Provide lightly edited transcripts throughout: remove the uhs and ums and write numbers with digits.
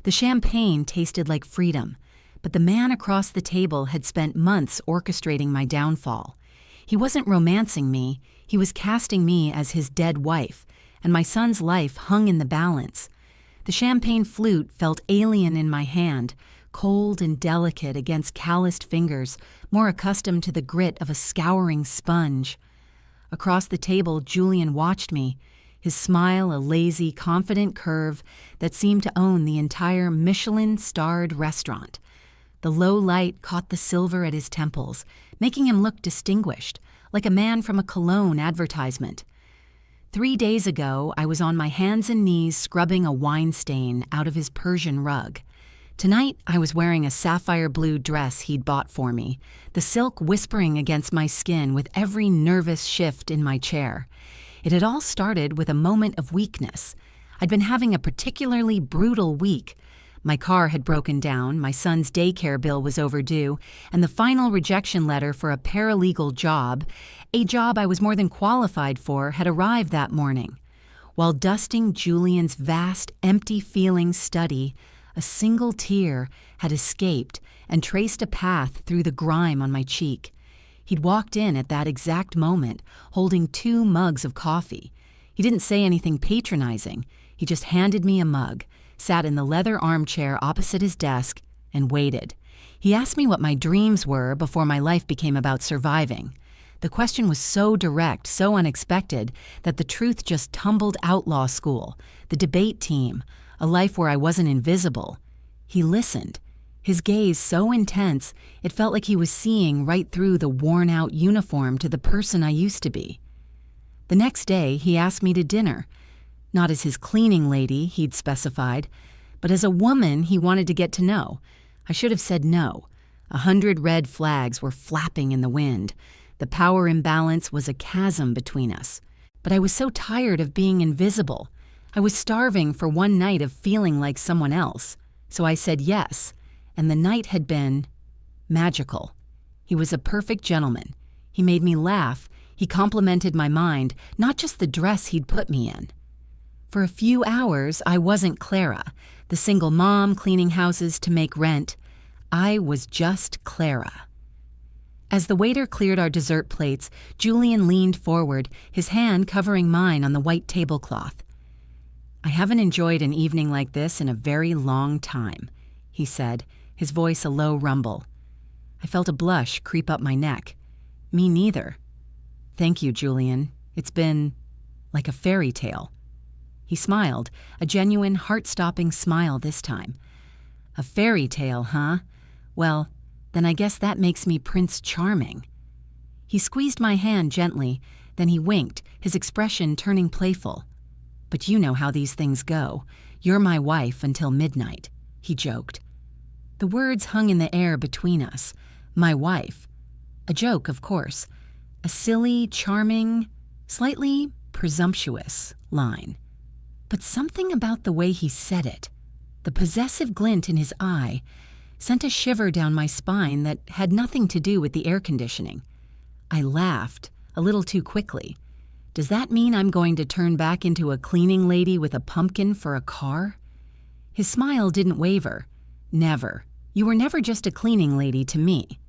The champagne tasted like freedom, but the man across the table had spent months orchestrating my downfall. He wasn't romancing me, he was casting me as his dead wife, and my son's life hung in the balance. The champagne flute felt alien in my hand, cold and delicate against calloused fingers, more accustomed to the grit of a scouring sponge. Across the table, Julian watched me, his smile a lazy, confident curve that seemed to own the entire Michelin-starred restaurant. The low light caught the silver at his temples, making him look distinguished, like a man from a cologne advertisement. 3 days ago, I was on my hands and knees scrubbing a wine stain out of his Persian rug. Tonight, I was wearing a sapphire blue dress he'd bought for me, the silk whispering against my skin with every nervous shift in my chair. It had all started with a moment of weakness. I'd been having a particularly brutal week. My car had broken down, my son's daycare bill was overdue, and the final rejection letter for a paralegal job, a job I was more than qualified for, had arrived that morning. While dusting Julian's vast, empty-feeling study, a single tear had escaped and traced a path through the grime on my cheek. He'd walked in at that exact moment, holding 2 mugs of coffee. He didn't say anything patronizing. He just handed me a mug, sat in the leather armchair opposite his desk, and waited. He asked me what my dreams were before my life became about surviving. The question was so direct, so unexpected, that the truth just tumbled out: law school, the debate team, a life where I wasn't invisible. He listened, his gaze so intense it felt like he was seeing right through the worn-out uniform to the person I used to be. The next day, he asked me to dinner. Not as his cleaning lady, he'd specified, but as a woman he wanted to get to know. I should have said no. 100 red flags were flapping in the wind. The power imbalance was a chasm between us. But I was so tired of being invisible. I was starving for one night of feeling like someone else. So I said yes, and the night had been magical. He was a perfect gentleman. He made me laugh. He complimented my mind, not just the dress he'd put me in. For a few hours, I wasn't Clara, the single mom cleaning houses to make rent. I was just Clara. As the waiter cleared our dessert plates, Julian leaned forward, his hand covering mine on the white tablecloth. "I haven't enjoyed an evening like this in a very long time," he said, his voice a low rumble. I felt a blush creep up my neck. "Me neither." "Thank you, Julian. It's been like a fairy tale." He smiled, a genuine, heart-stopping smile this time. "A fairy tale, huh? Well, then I guess that makes me Prince Charming." He squeezed my hand gently, then he winked, his expression turning playful. "But you know how these things go. You're my wife until midnight," he joked. The words hung in the air between us. My wife. A joke, of course. A silly, charming, slightly presumptuous line. But something about the way he said it, the possessive glint in his eye, sent a shiver down my spine that had nothing to do with the air conditioning. I laughed, a little too quickly. Does that mean I'm going to turn back into a cleaning lady with a pumpkin for a car? His smile didn't waver. "Never. You were never just a cleaning lady to me."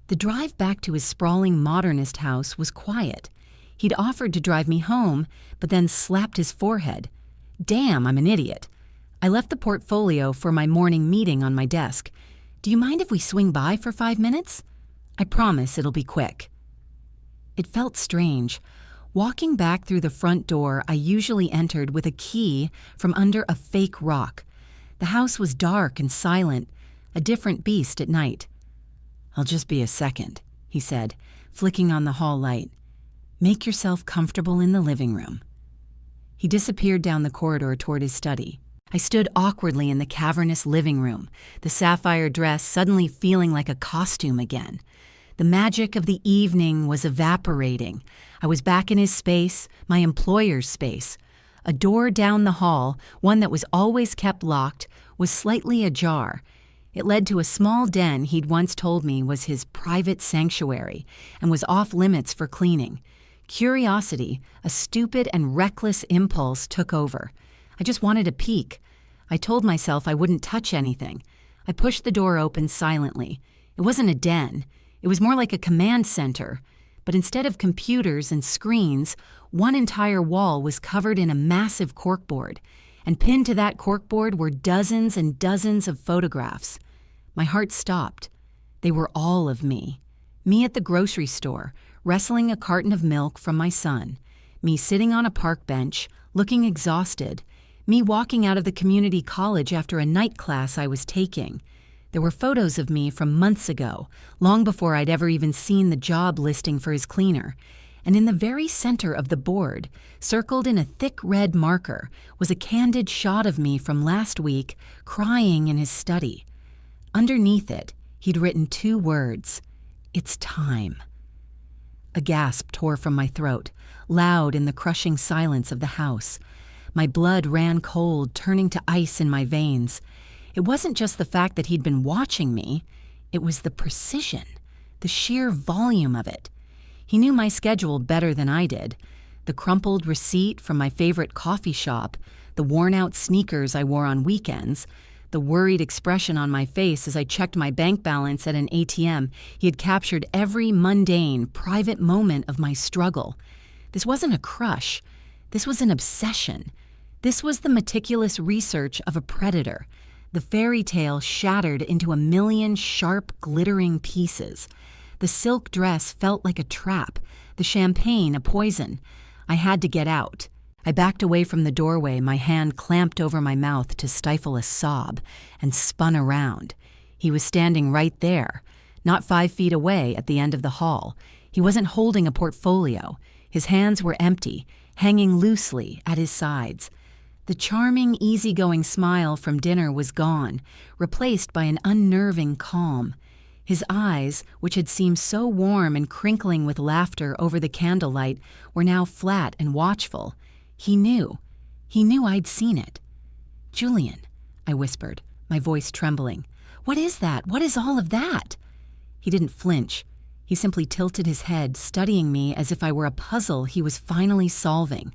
The drive back to his sprawling modernist house was quiet. He'd offered to drive me home, but then slapped his forehead. Damn, I'm an idiot. I left the portfolio for my morning meeting on my desk. "Do you mind if we swing by for 5 minutes? I promise it'll be quick." It felt strange. Walking back through the front door I usually entered with a key from under a fake rock. The house was dark and silent, a different beast at night. "I'll just be a second," he said, flicking on the hall light. "Make yourself comfortable in the living room." He disappeared down the corridor toward his study. I stood awkwardly in the cavernous living room, the sapphire dress suddenly feeling like a costume again. The magic of the evening was evaporating. I was back in his space, my employer's space. A door down the hall, one that was always kept locked, was slightly ajar. It led to a small den he'd once told me was his private sanctuary and was off limits for cleaning. Curiosity, a stupid and reckless impulse, took over. I just wanted a peek. I told myself I wouldn't touch anything. I pushed the door open silently. It wasn't a den. It was more like a command center. But instead of computers and screens, one entire wall was covered in a massive corkboard, and pinned to that corkboard were dozens and dozens of photographs. My heart stopped. They were all of me. Me at the grocery store, wrestling a carton of milk from my son. Me sitting on a park bench, looking exhausted. Me walking out of the community college after a night class I was taking. There were photos of me from months ago, long before I'd ever even seen the job listing for his cleaner. And in the very center of the board, circled in a thick red marker, was a candid shot of me from last week, crying in his study. Underneath it, he'd written 2 words: "It's time." A gasp tore from my throat, loud in the crushing silence of the house. My blood ran cold, turning to ice in my veins. It wasn't just the fact that he'd been watching me. It was the precision, the sheer volume of it. He knew my schedule better than I did. The crumpled receipt from my favorite coffee shop, the worn-out sneakers I wore on weekends, the worried expression on my face as I checked my bank balance at an ATM. He had captured every mundane, private moment of my struggle. This wasn't a crush. This was an obsession. This was the meticulous research of a predator. The fairy tale shattered into a million sharp, glittering pieces. The silk dress felt like a trap, the champagne a poison. I had to get out. I backed away from the doorway, my hand clamped over my mouth to stifle a sob, and spun around. He was standing right there, not 5 feet away at the end of the hall. He wasn't holding a portfolio. His hands were empty, hanging loosely at his sides. The charming, easygoing smile from dinner was gone, replaced by an unnerving calm. His eyes, which had seemed so warm and crinkling with laughter over the candlelight, were now flat and watchful. He knew. He knew I'd seen it. "Julian," I whispered, my voice trembling. "What is that? What is all of that?" He didn't flinch. He simply tilted his head, studying me as if I were a puzzle he was finally solving.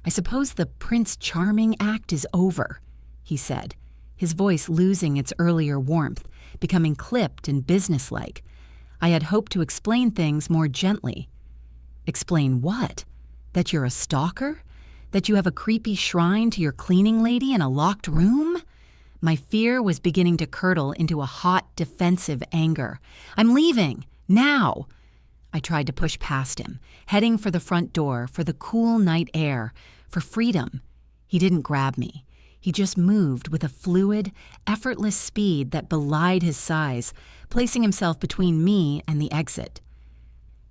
"I suppose the Prince Charming act is over," he said, his voice losing its earlier warmth, becoming clipped and businesslike. I had hoped to explain things more gently. "Explain what? That you're a stalker? That you have a creepy shrine to your cleaning lady in a locked room?" My fear was beginning to curdle into a hot, defensive anger. "I'm leaving! Now!" I tried to push past him, heading for the front door, for the cool night air, for freedom. He didn't grab me. He just moved with a fluid, effortless speed that belied his size, placing himself between me and the exit.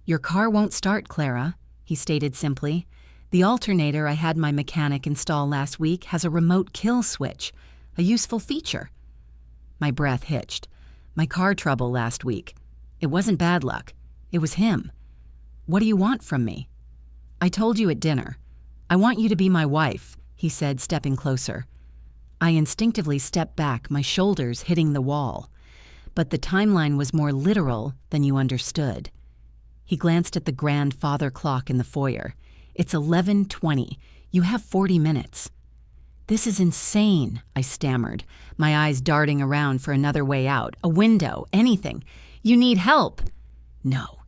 "Your car won't start, Clara," he stated simply. "The alternator I had my mechanic install last week has a remote kill switch, a useful feature." My breath hitched. My car trouble last week. It wasn't bad luck. It was him. "What do you want from me?" "I told you at dinner. I want you to be my wife," he said, stepping closer. I instinctively stepped back, my shoulders hitting the wall. But the timeline was more literal than you understood. He glanced at the grandfather clock in the foyer. "It's 11:20. You have 40 minutes. "This is insane," I stammered, my eyes darting around for another way out, a window, anything. "You need help." "No,"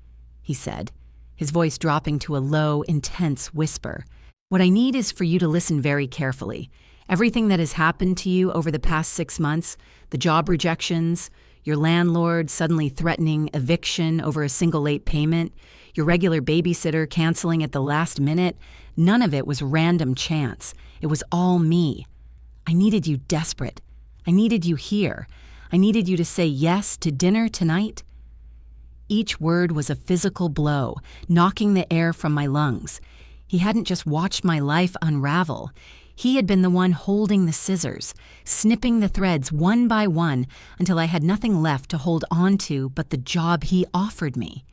he said, his voice dropping to a low, intense whisper. "What I need is for you to listen very carefully. Everything that has happened to you over the past 6 months, the job rejections, your landlord suddenly threatening eviction over a single late payment, your regular babysitter canceling at the last minute, none of it was random chance. It was all me. I needed you desperate. I needed you here. I needed you to say yes to dinner tonight." Each word was a physical blow, knocking the air from my lungs. He hadn't just watched my life unravel. He had been the one holding the scissors, snipping the threads one by one until I had nothing left to hold on to but the job he offered me.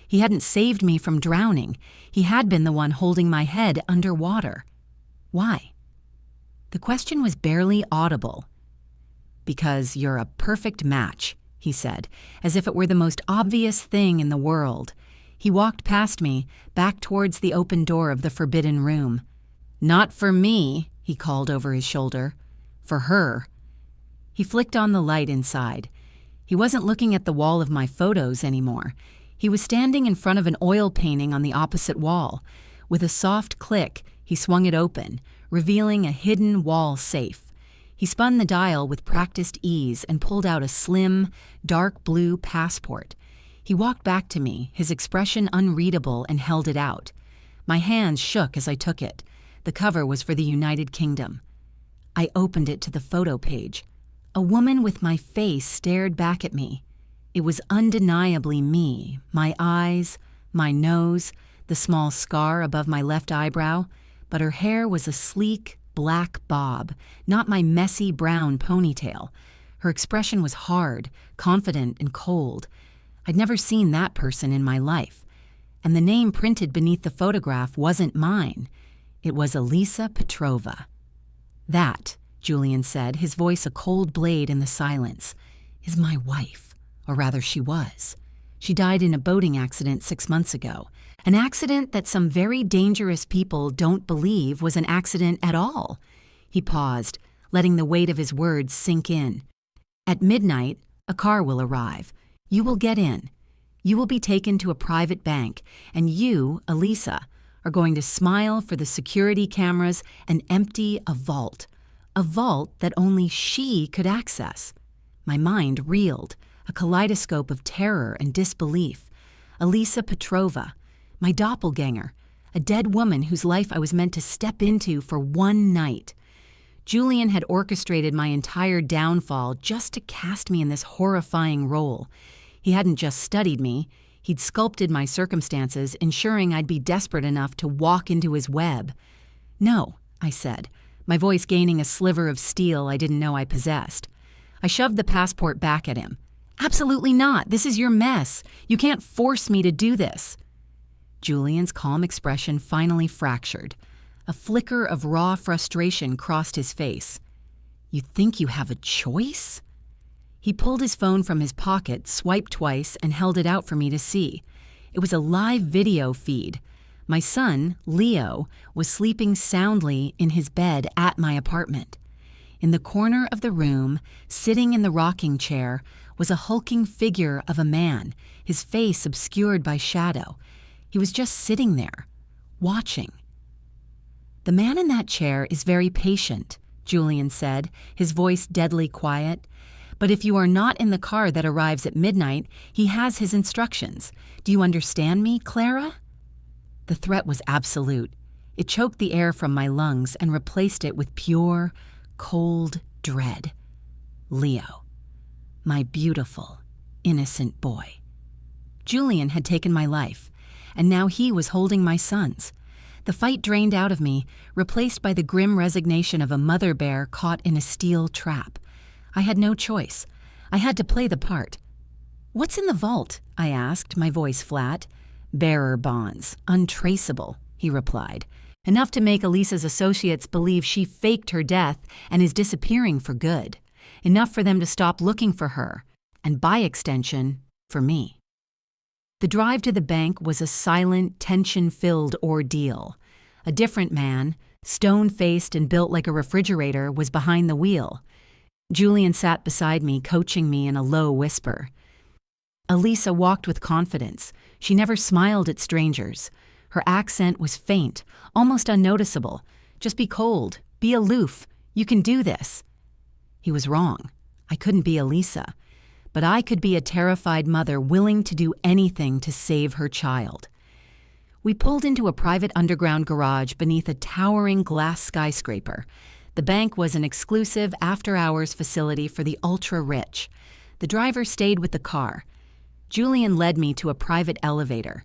He hadn't saved me from drowning. He had been the one holding my head underwater. Why? The question was barely audible. "Because you're a perfect match," he said, as if it were the most obvious thing in the world. He walked past me, back towards the open door of the forbidden room. "Not for me," he called over his shoulder. For her. He flicked on the light inside. He wasn't looking at the wall of my photos anymore. He was standing in front of an oil painting on the opposite wall. With a soft click, he swung it open, revealing a hidden wall safe. He spun the dial with practiced ease and pulled out a slim, dark blue passport. He walked back to me, his expression unreadable, and held it out. My hands shook as I took it. The cover was for the United Kingdom. I opened it to the photo page. A woman with my face stared back at me. It was undeniably me, my eyes, my nose, the small scar above my left eyebrow, but her hair was a sleek, black bob, not my messy brown ponytail. Her expression was hard, confident, and cold. I'd never seen that person in my life. And the name printed beneath the photograph wasn't mine. It was Elisa Petrova. That, Julian said, his voice a cold blade in the silence, is my wife. Or rather, she was. She died in a boating accident 6 months ago. An accident that some very dangerous people don't believe was an accident at all. He paused, letting the weight of his words sink in. At midnight, a car will arrive. You will get in. You will be taken to a private bank, and you, Elisa, are going to smile for the security cameras and empty a vault that only she could access. My mind reeled, a kaleidoscope of terror and disbelief. Elisa Petrova, my doppelganger, a dead woman whose life I was meant to step into for one night. Julian had orchestrated my entire downfall just to cast me in this horrifying role. He hadn't just studied me, he'd sculpted my circumstances, ensuring I'd be desperate enough to walk into his web. No, I said, my voice gaining a sliver of steel I didn't know I possessed. I shoved the passport back at him. Absolutely not. This is your mess. You can't force me to do this. Julian's calm expression finally fractured. A flicker of raw frustration crossed his face. You think you have a choice? He pulled his phone from his pocket, swiped twice, and held it out for me to see. It was a live video feed. My son, Leo, was sleeping soundly in his bed at my apartment. In the corner of the room, sitting in the rocking chair, was a hulking figure of a man, his face obscured by shadow. He was just sitting there, watching. The man in that chair is very patient, Julian said, his voice deadly quiet. But if you are not in the car that arrives at midnight, he has his instructions. Do you understand me, Clara? The threat was absolute. It choked the air from my lungs and replaced it with pure, cold dread. Leo. My beautiful, innocent boy. Julian had taken my life, and now he was holding my son's. The fight drained out of me, replaced by the grim resignation of a mother bear caught in a steel trap. I had no choice. I had to play the part. What's in the vault? I asked, my voice flat. Bearer bonds, untraceable, he replied. Enough to make Elisa's associates believe she faked her death and is disappearing for good. Enough for them to stop looking for her, and by extension, for me. The drive to the bank was a silent, tension-filled ordeal. A different man, stone-faced and built like a refrigerator, was behind the wheel. Julian sat beside me, coaching me in a low whisper. Elisa walked with confidence. She never smiled at strangers. Her accent was faint, almost unnoticeable. Just be cold, be aloof. You can do this. He was wrong. I couldn't be Elisa. But I could be a terrified mother willing to do anything to save her child. We pulled into a private underground garage beneath a towering glass skyscraper. The bank was an exclusive after-hours facility for the ultra-rich. The driver stayed with the car. Julian led me to a private elevator.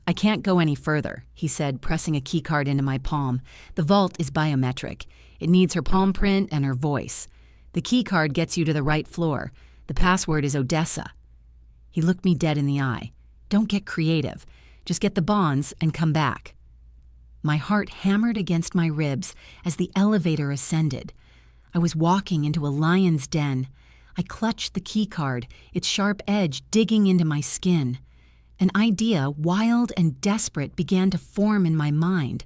I can't go any further, he said, pressing a keycard into my palm. The vault is biometric. It needs her palm print and her voice. The keycard gets you to the right floor. The password is Odessa. He looked me dead in the eye. Don't get creative. Just get the bonds and come back. My heart hammered against my ribs as the elevator ascended. I was walking into a lion's den. I clutched the keycard, its sharp edge digging into my skin. An idea, wild and desperate, began to form in my mind.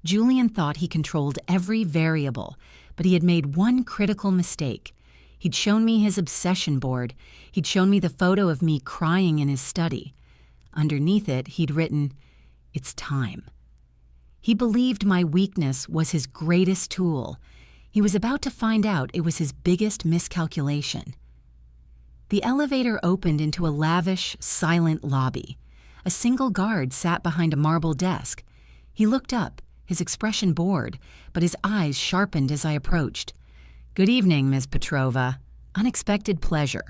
Julian thought he controlled every variable, But he had made one critical mistake. He'd shown me his obsession board. He'd shown me the photo of me crying in his study. Underneath it, he'd written, "It's time." He believed my weakness was his greatest tool. He was about to find out it was his biggest miscalculation. The elevator opened into a lavish, silent lobby. A single guard sat behind a marble desk. He looked up, his expression bored, but his eyes sharpened as I approached. "Good evening, Ms. Petrova." Unexpected pleasure.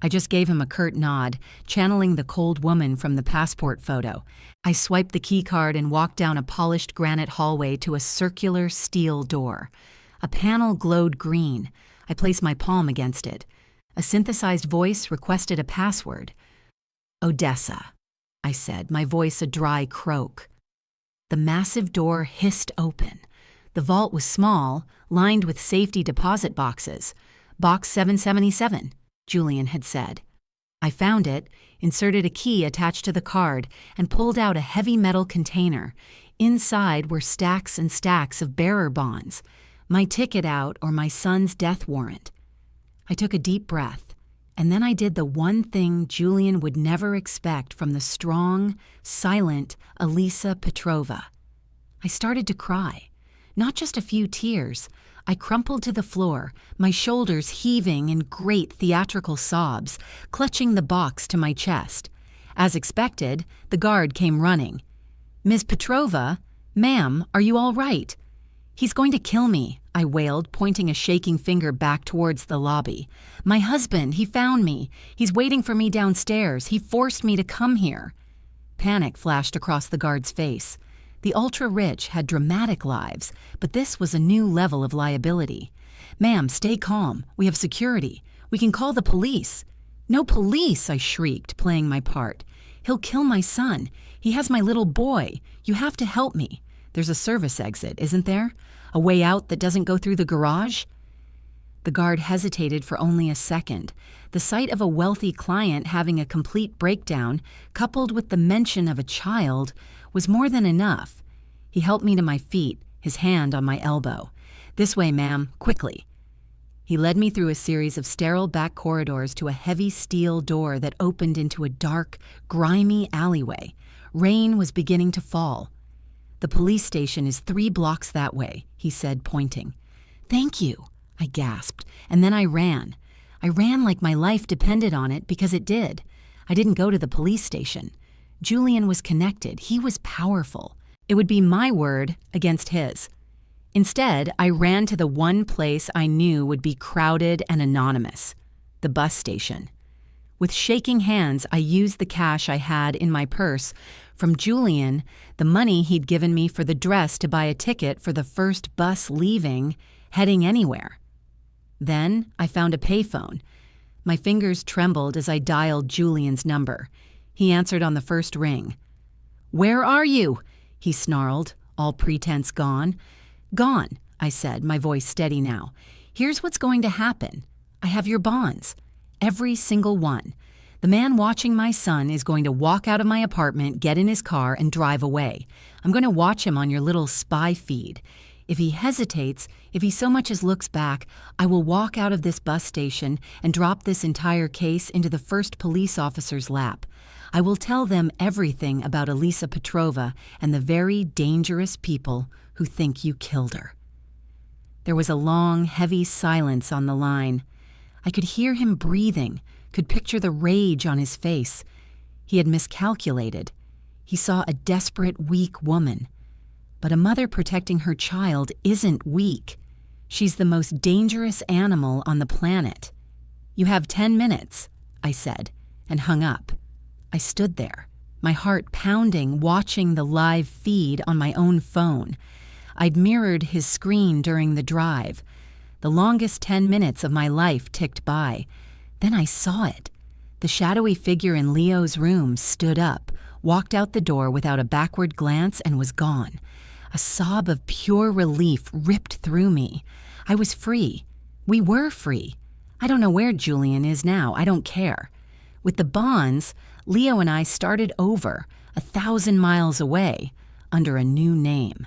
I just gave him a curt nod, channeling the cold woman from the passport photo. I swiped the key card and walked down a polished granite hallway to a circular steel door. A panel glowed green. I placed my palm against it. A synthesized voice requested a password. "Odessa," I said, my voice a dry croak. The massive door hissed open. The vault was small, lined with safety deposit boxes. "Box 777, Julian had said. I found it, inserted a key attached to the card, and pulled out a heavy metal container. Inside were stacks and stacks of bearer bonds. My ticket out or my son's death warrant. I took a deep breath, and then I did the one thing Julian would never expect from the strong, silent Elisa Petrova. I started to cry. Not just a few tears. I crumpled to the floor, my shoulders heaving in great theatrical sobs, clutching the box to my chest. As expected, the guard came running. "Ms. Petrova? Ma'am, are you all right?" "He's going to kill me," I wailed, pointing a shaking finger back towards the lobby. "My husband, he found me. He's waiting for me downstairs. He forced me to come here." Panic flashed across the guard's face. The ultra-rich had dramatic lives, but this was a new level of liability. "Ma'am, stay calm. We have security. We can call the police." "No police," I shrieked, playing my part. "He'll kill my son. He has my little boy. You have to help me. There's a service exit, isn't there? A way out that doesn't go through the garage?" The guard hesitated for only a second. The sight of a wealthy client having a complete breakdown, coupled with the mention of a child, was more than enough. He helped me to my feet, his hand on my elbow. "This way, ma'am, quickly." He led me through a series of sterile back corridors to a heavy steel door that opened into a dark, grimy alleyway. Rain was beginning to fall. "The police station is 3 blocks that way," he said, pointing. "Thank you," I gasped, and then I ran. I ran like my life depended on it because it did. I didn't go to the police station. Julian was connected. He was powerful. It would be my word against his. Instead, I ran to the one place I knew would be crowded and anonymous, the bus station. With shaking hands, I used the cash I had in my purse from Julian, the money he'd given me for the dress to buy a ticket for the first bus leaving, heading anywhere. Then I found a payphone. My fingers trembled as I dialed Julian's number. He answered on the first ring. "Where are you?" he snarled, all pretense gone. "Gone," I said, my voice steady now. "Here's what's going to happen. I have your bonds. Every single one. The man watching my son is going to walk out of my apartment, get in his car, and drive away. I'm going to watch him on your little spy feed. If he hesitates, if he so much as looks back, I will walk out of this bus station and drop this entire case into the first police officer's lap. I will tell them everything about Elisa Petrova and the very dangerous people who think you killed her." There was a long, heavy silence on the line. I could hear him breathing, could picture the rage on his face. He had miscalculated. He saw a desperate, weak woman. But a mother protecting her child isn't weak. She's the most dangerous animal on the planet. "You have 10 minutes, I said, and hung up. I stood there, my heart pounding, watching the live feed on my own phone. I'd mirrored his screen during the drive. The longest 10 minutes of my life ticked by. Then I saw it. The shadowy figure in Leo's room stood up, walked out the door without a backward glance, and was gone. A sob of pure relief ripped through me. I was free. We were free. I don't know where Julian is now. I don't care. With the bonds, Leo and I started over, 1,000 miles away, under a new name.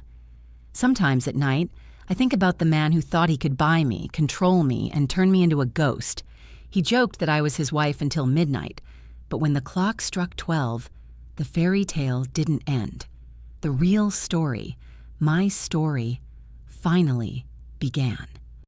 Sometimes at night, I think about the man who thought he could buy me, control me, and turn me into a ghost. He joked that I was his wife until midnight, but when the clock struck 12, the fairy tale didn't end. The real story, my story, finally began.